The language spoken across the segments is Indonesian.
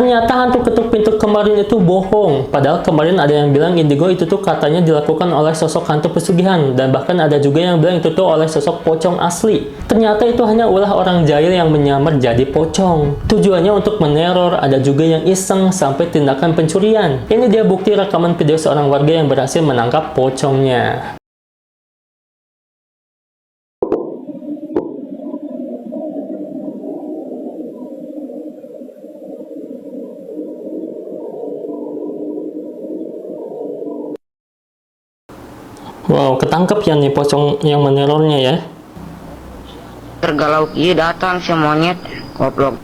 Ternyata hantu ketuk pintu kemarin itu bohong. Padahal kemarin ada yang bilang indigo itu tuh katanya dilakukan oleh sosok hantu pesugihan. Dan bahkan ada juga yang bilang itu tuh oleh sosok pocong asli. Ternyata itu hanya ulah orang jahil yang menyamar jadi pocong. Tujuannya untuk meneror, ada juga yang iseng sampai tindakan pencurian. Ini dia bukti rekaman video seorang warga yang berhasil menangkap pocongnya. Wow, ketangkep ya nih pocong yang menerornya ya. Tergalau datang si monyet goblok.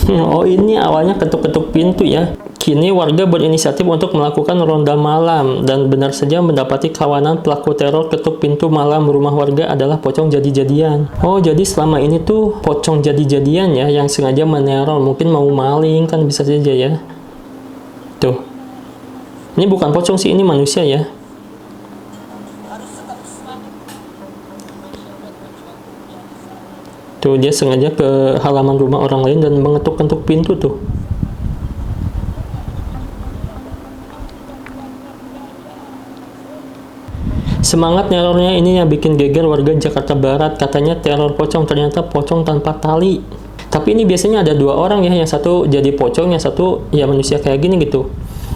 Oh, ini awalnya ketuk-ketuk pintu ya. Kini warga berinisiatif untuk melakukan ronda malam dan benar saja mendapati kawanan pelaku teror ketuk pintu malam rumah warga adalah pocong jadi-jadian. Oh, jadi selama ini tuh pocong jadi-jadian ya yang sengaja meneror, mungkin mau maling kan bisa saja ya. Tuh. Ini bukan pocong sih, ini manusia ya. Tuh, dia sengaja ke halaman rumah orang lain dan mengetuk-ketuk pintu tuh. Semangat nerornya ini yang bikin geger warga Jakarta Barat. Katanya teror pocong, ternyata pocong tanpa tali. Tapi ini biasanya ada dua orang ya, yang satu jadi pocong, yang satu ya manusia kayak gini gitu.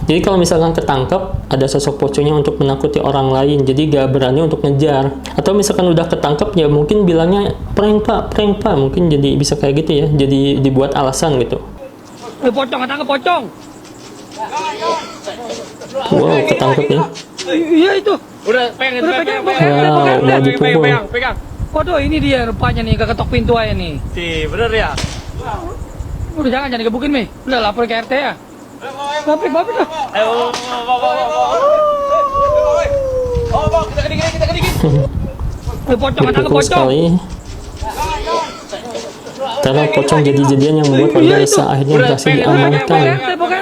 Jadi kalau misalkan ketangkep, ada sosok pocongnya untuk menakuti orang lain, jadi gak berani untuk ngejar. Atau misalkan udah ketangkep, ya mungkin bilangnya prank pak, mungkin jadi bisa kayak gitu ya, jadi dibuat alasan gitu. Pocong, ketangkep pocong. Wow, ketangkep ya. Iya itu. Udah pegang. Wow, udah dipukul. Pegang. Waduh, ini dia rupanya nih, ketok pintu aja nih. Bener ya? Udah jangan digebukin, Mi. Udah lapor ke RT ya. Bapik dah. Ayo, bang, kita kedingin. Pocong, ketangkep Dipukul pocong. sekali. Teror pocong jadi-jadian yang membuat warga resah akhirnya berhasil diamankan.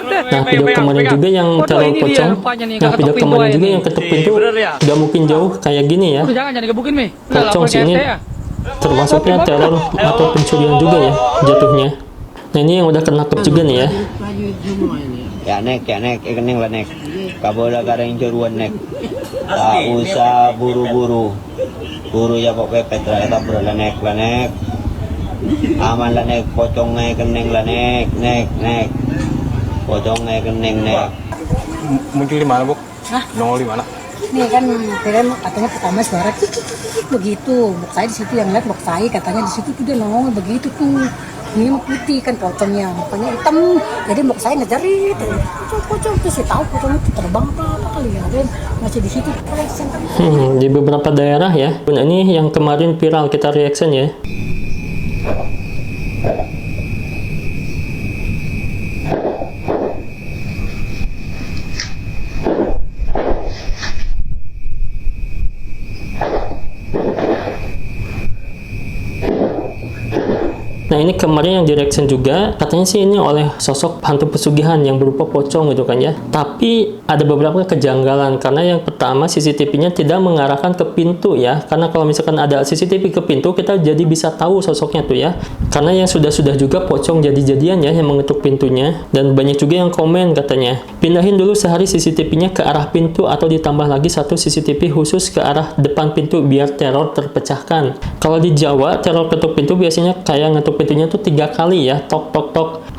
Nah, video kemarin juga yang teror pocong. Nah, video kemarin juga yang ketuk pintu gak mungkin jauh kayak gini ya. Udah jangan digebukin, Mi. Pocong sih ini termasuknya teror atau pencurian juga ya jatuhnya. Nah, ini yang udah kena juga nih ya. Ya nek, ikening lah nek. Kabola kareng curuan nek. Tak usah buru-buru. Buru ya kok pepet lah, tak perlu lah nek. Aman lah nek, pocong nek, kening lah nek. Pocong nek, kening nek. Muncul di mana, Bu? Hah? Nongol di mana? Nih kan katanya pertama suara kik begitu. Bok saya di situ yang lihat bok saya katanya di situ tuh dia nongol begitu tuh. Ini mah putih kan pocongnya, makanya hitam. Jadi bok saya ngejarit, pocong tuh saya tahu pocong itu terbang apa kali ya, dan masih di situ. Di beberapa daerah ya. Nah, ini yang kemarin viral kita reaction ya. Nah, ini kemarin yang direction juga, katanya sih ini oleh sosok hantu pesugihan yang berupa pocong gitu kan ya. Tapi ada beberapa kejanggalan, karena yang pertama CCTV-nya tidak mengarahkan ke pintu ya. Karena kalau misalkan ada CCTV ke pintu, kita jadi bisa tahu sosoknya tuh ya. Karena yang sudah juga pocong jadi-jadian ya yang mengetuk pintunya. Dan banyak juga yang komen katanya, pindahin dulu sehari CCTV-nya ke arah pintu atau ditambah lagi satu CCTV khusus ke arah depan pintu biar teror terpecahkan. Kalau di Jawa, teror ketuk pintu biasanya kayak ngetuk pintunya tuh 3 kali ya, tok.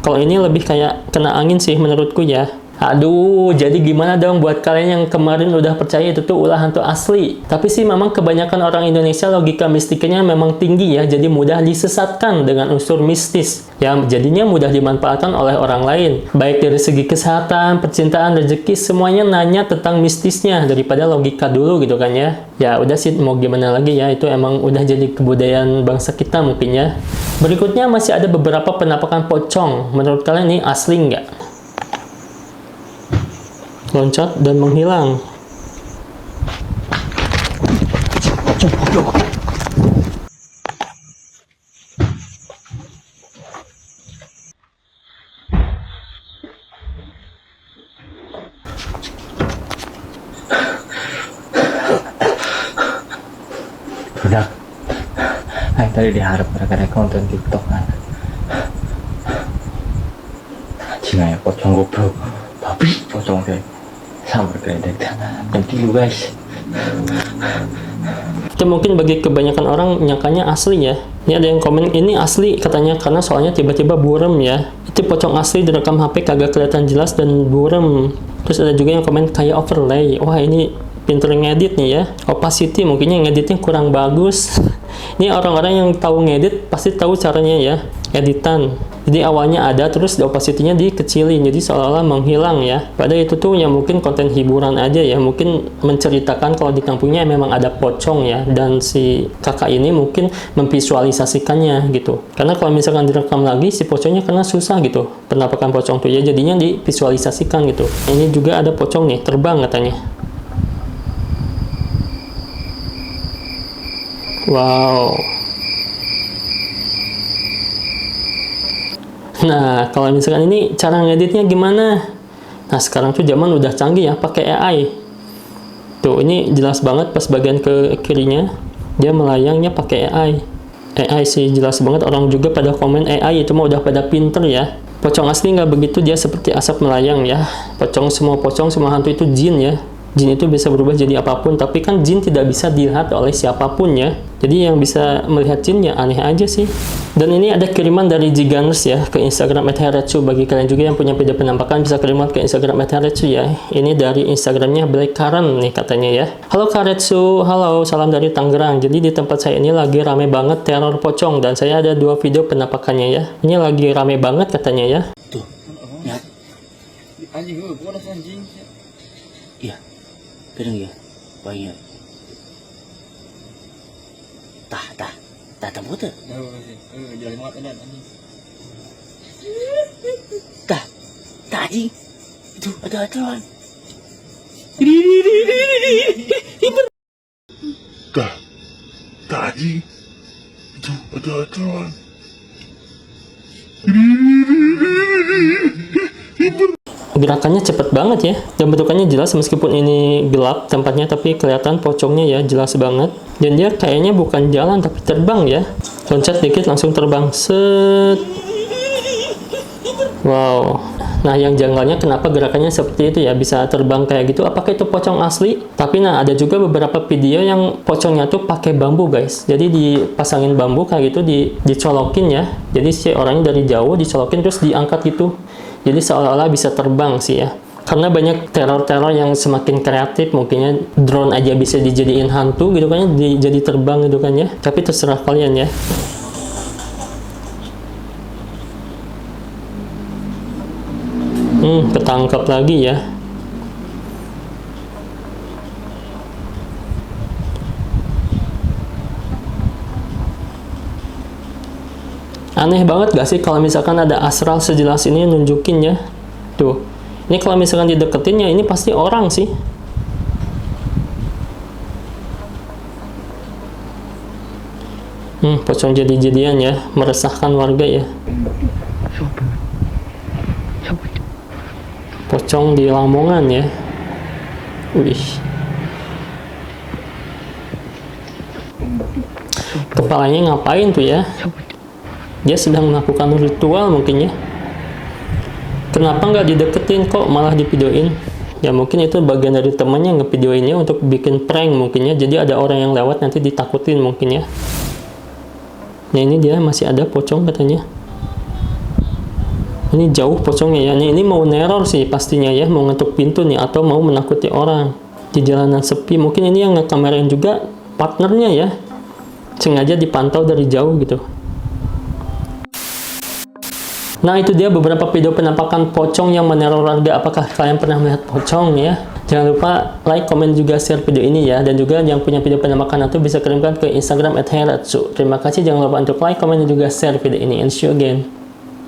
Kalau ini lebih kayak kena angin sih menurutku ya. Aduh, jadi gimana dong buat kalian yang kemarin udah percaya itu tuh ulah hantu asli? Tapi sih memang kebanyakan orang Indonesia logika mistiknya memang tinggi ya, jadi mudah disesatkan dengan unsur mistis. Ya, jadinya mudah dimanfaatkan oleh orang lain. Baik dari segi kesehatan, percintaan, rezeki, semuanya nanya tentang mistisnya daripada logika dulu gitu kan ya. Ya udah sih, mau gimana lagi ya, itu emang udah jadi kebudayaan bangsa kita mungkin ya. Berikutnya masih ada beberapa penampakan pocong. Menurut kalian ini asli nggak? Loncat dan menghilang. Udah. Tadi diharap gara-gara konten TikTok kan. bajingan ya pocong goblok. Babi pocong kayak sambar gredek. Nanti lu guys. Itu mungkin bagi kebanyakan orang nyangkanya asli ya. Ini ada yang komen ini asli katanya karena soalnya tiba-tiba burem ya. Itu pocong asli direkam HP kagak kelihatan jelas dan burem. Terus ada juga yang komen kayak overlay. Wah ini pinter ngedit nih ya. Opacity mungkinnya ngeditnya kurang bagus. Ini orang-orang yang tahu ngedit pasti tahu caranya ya, editan. Jadi awalnya ada terus opacity-nya dikecilin jadi seolah-olah menghilang ya. Padahal itu tuh ya mungkin konten hiburan aja ya, mungkin menceritakan kalau di kampungnya memang ada pocong ya, dan si kakak ini mungkin memvisualisasikannya gitu. Karena kalau misalkan direkam lagi si pocongnya kena susah gitu penampakan pocong tuh ya, jadinya divisualisasikan gitu. Ini juga ada pocong nih terbang katanya. Wow. Nah, kalau misalkan ini cara ngeditnya gimana? Nah, sekarang tuh zaman udah canggih ya, pakai AI. Tuh, ini jelas banget pas bagian ke kirinya, dia melayangnya pakai AI. AI sih jelas banget, orang juga pada komen AI itu mah udah pada pinter ya. Pocong asli nggak begitu, dia seperti asap melayang ya. Pocong, semua hantu itu jin ya. Jin itu bisa berubah jadi apapun, tapi kan jin tidak bisa dilihat oleh siapapun ya. Jadi yang bisa melihat jin ya aneh aja sih. Dan ini ada kiriman dari Giganers ya ke Instagram @heretsu. Bagi kalian juga yang punya video penampakan bisa kiriman ke Instagram @heretsu ya. Ini dari Instagramnya Black Karen nih katanya ya. Halo Karetsu, halo, salam dari Tangerang. Jadi di tempat saya ini lagi rame banget teror pocong dan saya ada 2 video penampakannya ya. Ini lagi rame banget katanya ya. Tuh. Ya. Anjing, gua ada anjing. Iya. Keren ya. Banyak. Tah puter. Jalan banget kan anjing. Tah anjing. Itu ada aturan. Tah anjing. Itu ada aturan. Gerakannya cepet banget ya, dan bentukannya jelas meskipun ini gelap tempatnya, tapi kelihatan pocongnya ya jelas banget. Dan dia kayaknya bukan jalan tapi terbang ya, loncat dikit langsung terbang, set. Wow. Nah yang janggalnya kenapa gerakannya seperti itu ya, bisa terbang kayak gitu, apakah itu pocong asli? Tapi nah ada juga beberapa video yang pocongnya tuh pakai bambu guys, jadi dipasangin bambu kayak gitu, dicolokin ya, jadi si orangnya dari jauh dicolokin terus diangkat gitu. Jadi seolah-olah bisa terbang sih ya. Karena banyak teror-teror yang semakin kreatif, mungkinnya drone aja bisa dijadiin hantu gitu kan ya, jadi terbang gitu kan ya. Tapi terserah kalian ya. Ketangkap lagi ya. Aneh banget gak sih kalau misalkan ada astral sejelas ini nunjukin ya. Tuh, ini kalau misalkan dideketin ya ini pasti orang sih. Pocong jadi-jadian ya, meresahkan warga ya. Pocong di Lamongan ya. Wih. Kepalanya ngapain tuh ya? Dia sedang melakukan ritual mungkin ya. Kenapa nggak dideketin kok malah divideoin? Ya mungkin itu bagian dari temannya ngevideoinnya untuk bikin prank mungkin ya. Jadi ada orang yang lewat nanti ditakutin mungkin ya. Nah ini dia masih ada pocong katanya. Ini jauh pocongnya ya. Ini mau neror sih pastinya ya, mau ngetuk pintu nih atau mau menakuti orang di jalanan sepi. Mungkin ini yang ngekamerain juga partnernya ya. Sengaja dipantau dari jauh gitu. Nah itu dia beberapa video penampakan pocong yang meneror warga. Apakah kalian pernah melihat pocong ya? Jangan lupa like, komen, juga share video ini ya. Dan juga yang punya video penampakan itu bisa kirimkan ke Instagram @heretsu. Terima kasih, jangan lupa untuk like, komen, dan juga share video ini. And see you again.